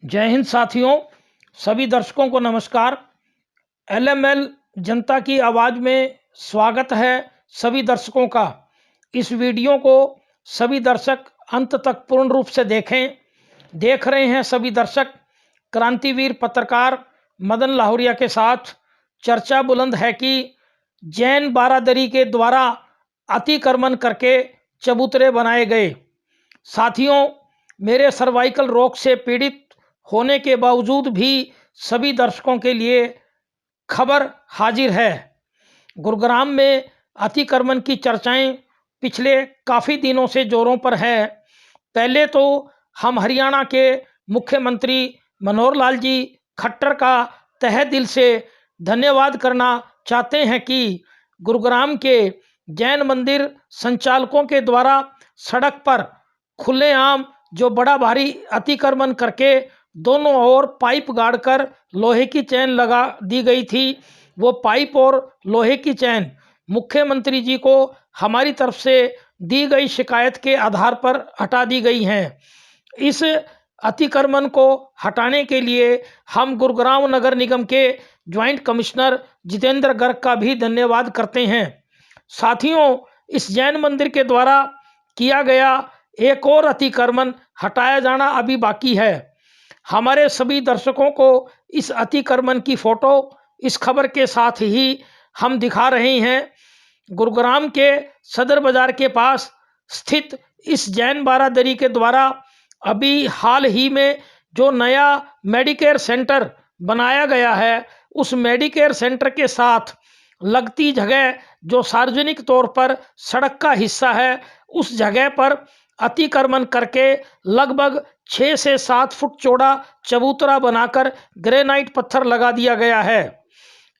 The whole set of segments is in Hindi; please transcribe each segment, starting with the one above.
जय हिंद साथियों, सभी दर्शकों को नमस्कार। एलएमएल जनता की आवाज़ में स्वागत है सभी दर्शकों का। इस वीडियो को सभी दर्शक अंत तक पूर्ण रूप से देखें। देख रहे हैं सभी दर्शक क्रांतिवीर पत्रकार मदन लाहौरिया के साथ। चर्चा बुलंद है कि जैन बारादरी के द्वारा अतिक्रमण करके चबूतरे बनाए गए। साथियों, मेरे सर्वाइकल रोग से पीड़ित होने के बावजूद भी सभी दर्शकों के लिए खबर हाजिर है। गुरुग्राम में अतिक्रमण की चर्चाएं पिछले काफ़ी दिनों से जोरों पर है। पहले तो हम हरियाणा के मुख्यमंत्री मनोहर लाल जी खट्टर का तहे दिल से धन्यवाद करना चाहते हैं कि गुरुग्राम के जैन मंदिर संचालकों के द्वारा सड़क पर खुलेआम जो बड़ा भारी अतिक्रमण करके दोनों ओर पाइप गाड़कर लोहे की चैन लगा दी गई थी, वो पाइप और लोहे की चैन मुख्यमंत्री जी को हमारी तरफ से दी गई शिकायत के आधार पर हटा दी गई हैं। इस अतिक्रमण को हटाने के लिए हम गुरुग्राम नगर निगम के ज्वाइंट कमिश्नर जितेंद्र गर्ग का भी धन्यवाद करते हैं। साथियों, इस जैन मंदिर के द्वारा किया गया एक और अतिक्रमण हटाया जाना अभी बाकी है। हमारे सभी दर्शकों को इस अतिक्रमण की फोटो इस खबर के साथ ही हम दिखा रहे हैं। गुरुग्राम के सदर बाजार के पास स्थित इस जैन बारादरी के द्वारा अभी हाल ही में जो नया मेडिकेयर सेंटर बनाया गया है, उस मेडिकेयर सेंटर के साथ लगती जगह जो सार्वजनिक तौर पर सड़क का हिस्सा है, उस जगह पर अतिक्रमण करके लगभग 6 से 7 फुट चौड़ा चबूतरा बनाकर ग्रेनाइट पत्थर लगा दिया गया है।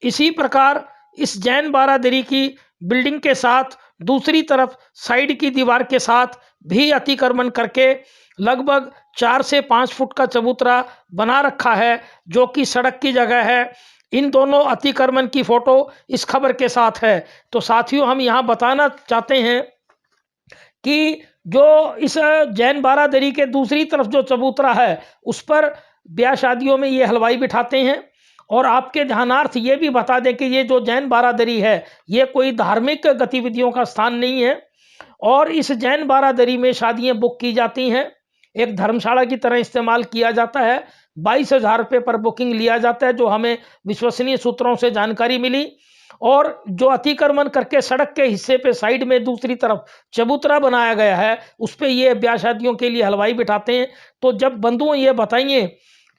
इसी प्रकार इस जैन बारादरी की बिल्डिंग के साथ दूसरी तरफ साइड की दीवार के साथ भी अतिक्रमण करके लगभग 4 से 5 फुट का चबूतरा बना रखा है, जो कि सड़क की जगह है। इन दोनों अतिक्रमण की फोटो इस खबर के साथ है। तो साथियों, हम यहाँ बताना चाहते हैं कि जो इस जैन बारादरी के दूसरी तरफ जो चबूतरा है, उस पर ब्याह शादियों में ये हलवाई बिठाते हैं। और आपके ध्यानार्थ ये भी बता दें कि ये जो जैन बारादरी है, ये कोई धार्मिक गतिविधियों का स्थान नहीं है और इस जैन बारादरी में शादियां बुक की जाती हैं। एक धर्मशाला की तरह इस्तेमाल किया जाता है। 22,000 रुपये पर बुकिंग लिया जाता है, जो हमें विश्वसनीय सूत्रों से जानकारी मिली। और जो अतिक्रमण करके सड़क के हिस्से पे साइड में दूसरी तरफ चबूतरा बनाया गया है, उस पे ये ब्याह शादियों के लिए हलवाई बिठाते हैं। तो जब बंधुओं ये बताइए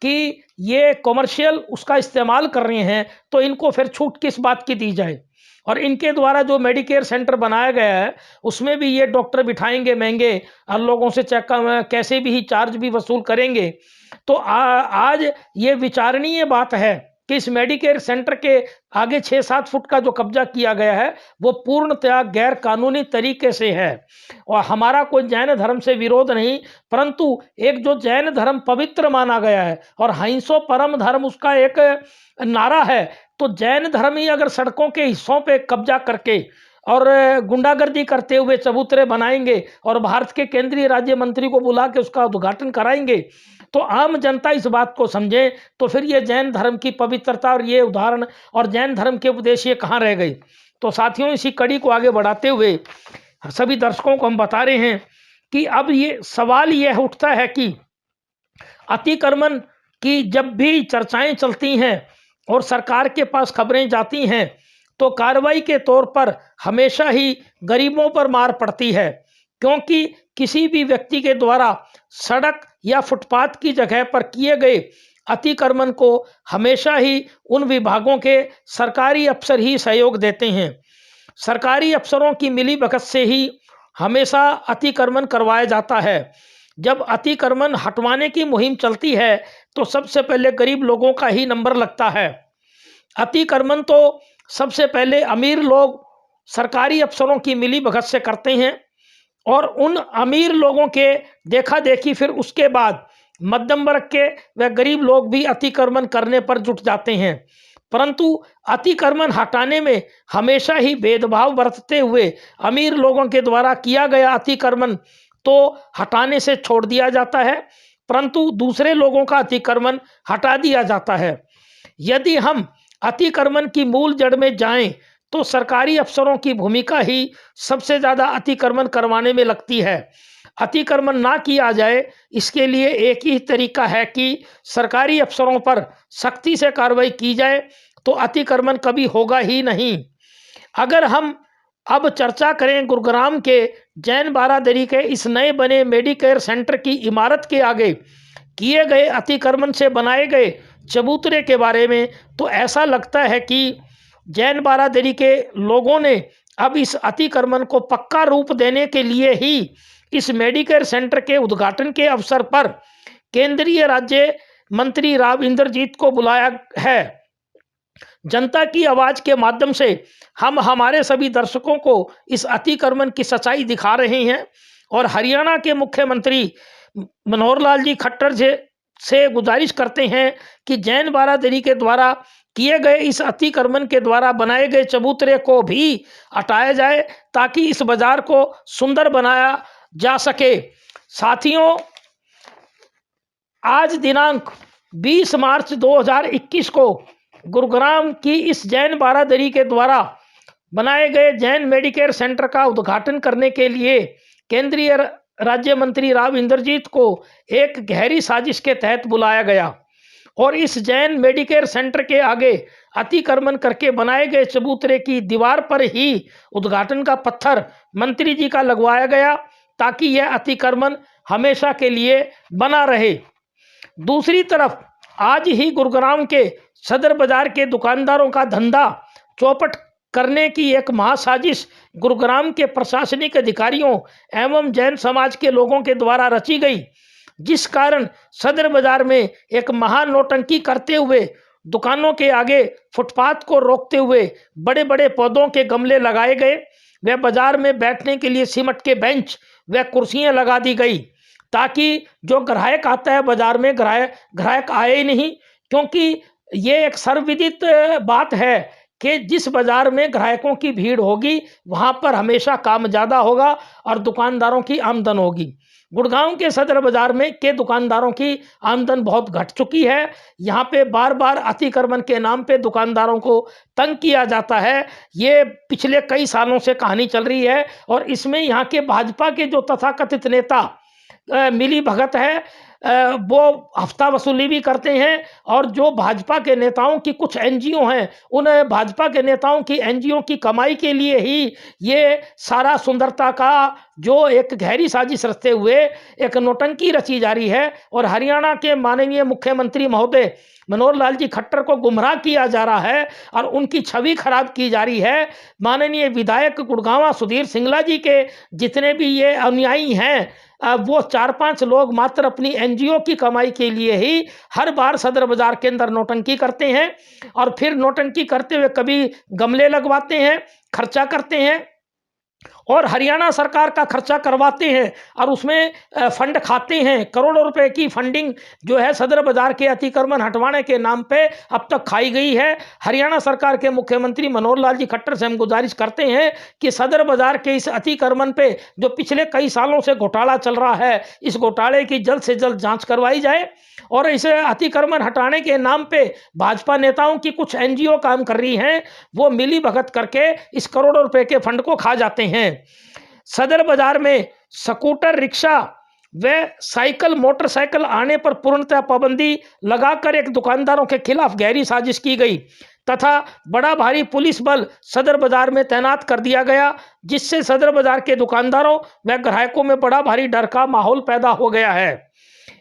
कि ये कॉमर्शियल उसका इस्तेमाल कर रहे हैं, तो इनको फिर छूट किस बात की दी जाए। और इनके द्वारा जो मेडिकेयर सेंटर बनाया गया है, उसमें भी ये डॉक्टर बिठाएंगे महंगे और लोगों से चेक कैसे भी ही चार्ज भी वसूल करेंगे। तो आज ये विचारणीय बात है कि इस मेडिकेयर सेंटर के आगे 6-7 फुट का जो कब्जा किया गया है, वो पूर्णतया गैर कानूनी तरीके से है। और हमारा कोई जैन धर्म से विरोध नहीं, परंतु एक जो जैन धर्म पवित्र माना गया है और अहिंसो परम धर्म उसका एक नारा है, तो जैन धर्म ही अगर सड़कों के हिस्सों पे कब्जा करके और गुंडागर्दी करते हुए चबूतरे बनाएंगे और भारत के केंद्रीय राज्य मंत्री को बुला के उसका उद्घाटन कराएंगे, तो आम जनता इस बात को समझे, तो फिर ये जैन धर्म की पवित्रता और ये उदाहरण और जैन धर्म के उपदेश ये कहाँ रह गई। तो साथियों, इसी कड़ी को आगे बढ़ाते हुए सभी दर्शकों को हम बता रहे हैं कि अब ये सवाल ये उठता है कि अतिक्रमण की जब भी चर्चाएं चलती हैं और सरकार के पास खबरें जाती हैं, तो कार्रवाई के तौर पर हमेशा ही गरीबों पर मार पड़ती है, क्योंकि किसी भी व्यक्ति के द्वारा सड़क या फुटपाथ की जगह पर किए गए अतिक्रमण को हमेशा ही उन विभागों के सरकारी अफसर ही सहयोग देते हैं। सरकारी अफसरों की मिलीभगत से ही हमेशा अतिक्रमण करवाया जाता है। जब अतिक्रमण हटवाने की मुहिम चलती है, तो सबसे पहले गरीब लोगों का ही नंबर लगता है। अतिक्रमण तो सबसे पहले अमीर लोग सरकारी अफसरों की मिलीभगत से करते हैं और उन अमीर लोगों के देखा देखी फिर उसके बाद मध्यम वर्ग के व गरीब लोग भी अतिक्रमण करने पर जुट जाते हैं। परंतु अतिक्रमण हटाने में हमेशा ही भेदभाव बरतते हुए अमीर लोगों के द्वारा किया गया अतिक्रमण तो हटाने से छोड़ दिया जाता है, परंतु दूसरे लोगों का अतिक्रमण हटा दिया जाता है। यदि हम अतिक्रमण की मूल जड़ में जाएं तो सरकारी अफसरों की भूमिका ही सबसे ज़्यादा अतिक्रमण करवाने में लगती है। अतिक्रमण ना किया जाए इसके लिए एक ही तरीका है कि सरकारी अफसरों पर सख्ती से कार्रवाई की जाए, तो अतिक्रमण कभी होगा ही नहीं। अगर हम अब चर्चा करें गुरुग्राम के जैन बारादरी के इस नए बने मेडिकेयर सेंटर की इमारत के आगे किए गए अतिक्रमण से बनाए गए चबूतरे के बारे में, तो ऐसा लगता है कि जैन बारादरी के लोगों ने अब इस अतिक्रमण को पक्का रूप देने के लिए ही इस मेडिकेयर सेंटर के उद्घाटन के अवसर पर केंद्रीय राज्य मंत्री राव इंद्रजीत को बुलाया है। जनता की आवाज के माध्यम से हम हमारे सभी दर्शकों को इस अतिक्रमण की सच्चाई दिखा रहे हैं और हरियाणा के मुख्यमंत्री मनोहर लाल जी खट्टर से गुजारिश करते हैं कि जैन बारादरी के द्वारा किए गए इस अतिक्रमण के द्वारा बनाए गए चबूतरे को भी हटाया जाए ताकि इस बाजार को सुंदर बनाया जा सके। साथियों, आज दिनांक 20 मार्च 2021 को गुरुग्राम की इस जैन बारादरी के द्वारा बनाए गए जैन मेडिकेयर सेंटर का उद्घाटन करने के लिए केंद्रीय राज्य मंत्री राव इंद्रजीत को एक गहरी साजिश के तहत बुलाया गया और इस जैन मेडिकेयर सेंटर के आगे अतिक्रमण करके बनाए गए चबूतरे की दीवार पर ही उद्घाटन का पत्थर मंत्री जी का लगवाया गया ताकि यह अतिक्रमण हमेशा के लिए बना रहे। दूसरी तरफ आज ही गुरुग्राम के सदर बाजार के दुकानदारों का धंधा चौपट करने की एक महासाजिश गुरुग्राम के प्रशासनिक अधिकारियों एवं जैन समाज के लोगों के द्वारा रची गई, जिस कारण सदर बाजार में एक महान नौटंकी करते हुए दुकानों के आगे फुटपाथ को रोकते हुए बड़े बड़े पौधों के गमले लगाए गए व बाजार में बैठने के लिए सीमेंट के बेंच व कुर्सियां लगा दी गई ताकि जो ग्राहक आता है बाजार में ग्राहक आए ही नहीं, क्योंकि ये एक सर्वविदित बात है कि जिस बाजार में ग्राहकों की भीड़ होगी वहाँ पर हमेशा काम ज़्यादा होगा और दुकानदारों की आमदन होगी। गुड़गांव के सदर बाजार में के दुकानदारों की आमदन बहुत घट चुकी है। यहाँ पे बार बार अतिक्रमण के नाम पे दुकानदारों को तंग किया जाता है। ये पिछले कई सालों से कहानी चल रही है और इसमें यहाँ के भाजपा के जो तथाकथित नेता मिली भगत है वो हफ्ता वसूली भी करते हैं और जो भाजपा के नेताओं की कुछ एनजीओ हैं उन भाजपा के नेताओं की एनजीओ की कमाई के लिए ही ये सारा सुंदरता का जो एक गहरी साजिश रचते हुए एक नौटंकी रची जा रही है और हरियाणा के माननीय मुख्यमंत्री महोदय मनोहर लाल जी खट्टर को गुमराह किया जा रहा है और उनकी छवि खराब की जा रही है। माननीय विधायक गुड़गांवा सुधीर सिंगला जी के जितने भी ये अनुयायी हैं वो 4-5 लोग मात्र अपनी एनजीओ की कमाई के लिए ही हर बार सदर बाजार के अंदर नौटंकी करते हैं और फिर नौटंकी करते हुए कभी गमले लगवाते हैं, खर्चा करते हैं और हरियाणा सरकार का खर्चा करवाते हैं और उसमें फंड खाते हैं। करोड़ों रुपए की फंडिंग जो है सदर बाजार के अतिक्रमण हटवाने के नाम पे अब तक खाई गई है। हरियाणा सरकार के मुख्यमंत्री मनोहर लाल जी खट्टर से हम गुजारिश करते हैं कि सदर बाजार के इस अतिक्रमण पे जो पिछले कई सालों से घोटाला चल रहा है, इस घोटाले की जल्द से जल्द जाँच करवाई जाए और इसे अतिक्रमण हटाने के नाम पे भाजपा नेताओं की कुछ एनजीओ काम कर रही हैं, वो मिली भगत करके इस करोड़ों रुपए के फंड को खा जाते हैं। सदर बाजार में स्कूटर, रिक्शा व साइकिल, मोटरसाइकिल आने पर पूर्णतः पाबंदी लगाकर एक दुकानदारों के खिलाफ गहरी साजिश की गई तथा बड़ा भारी पुलिस बल सदर बाजार में तैनात कर दिया गया, जिससे सदर बाजार के दुकानदारों व ग्राहकों में बड़ा भारी डर का माहौल पैदा हो गया है।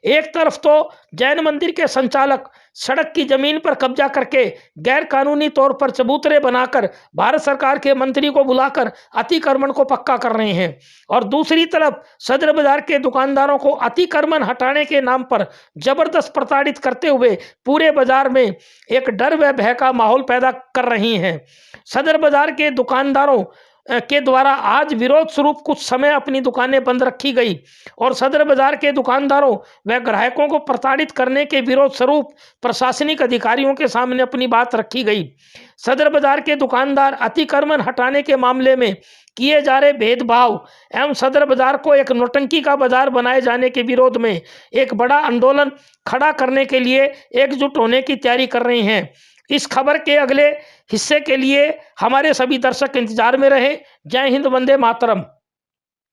एक तरफ तो जैन मंदिर के संचालक सड़क की जमीन पर कब्जा करके गैर कानूनी तौर पर चबूतरे बनाकर भारत सरकार के मंत्री को बुलाकर अतिक्रमण को पक्का कर रहे हैं और दूसरी तरफ सदर बाजार के दुकानदारों को अतिक्रमण हटाने के नाम पर जबरदस्त प्रताड़ित करते हुए पूरे बाजार में एक डर व भय का माहौल पैदा कर रही हैं। सदर बाजार के दुकानदारों के द्वारा आज विरोध स्वरूप कुछ समय अपनी दुकानें बंद रखी गई और सदर बाजार के दुकानदारों व ग्राहकों को प्रताड़ित करने के विरोध स्वरूप प्रशासनिक अधिकारियों के सामने अपनी बात रखी गई। सदर बाजार के दुकानदार अतिक्रमण हटाने के मामले में किए जा रहे भेदभाव एवं सदर बाजार को एक नौटंकी का बाजार बनाए जाने के विरोध में एक बड़ा आंदोलन खड़ा करने के लिए एकजुट होने की तैयारी कर रहे हैं। इस खबर के अगले हिस्से के लिए हमारे सभी दर्शक इंतजार में रहे। जय हिंद, वंदे मातरम।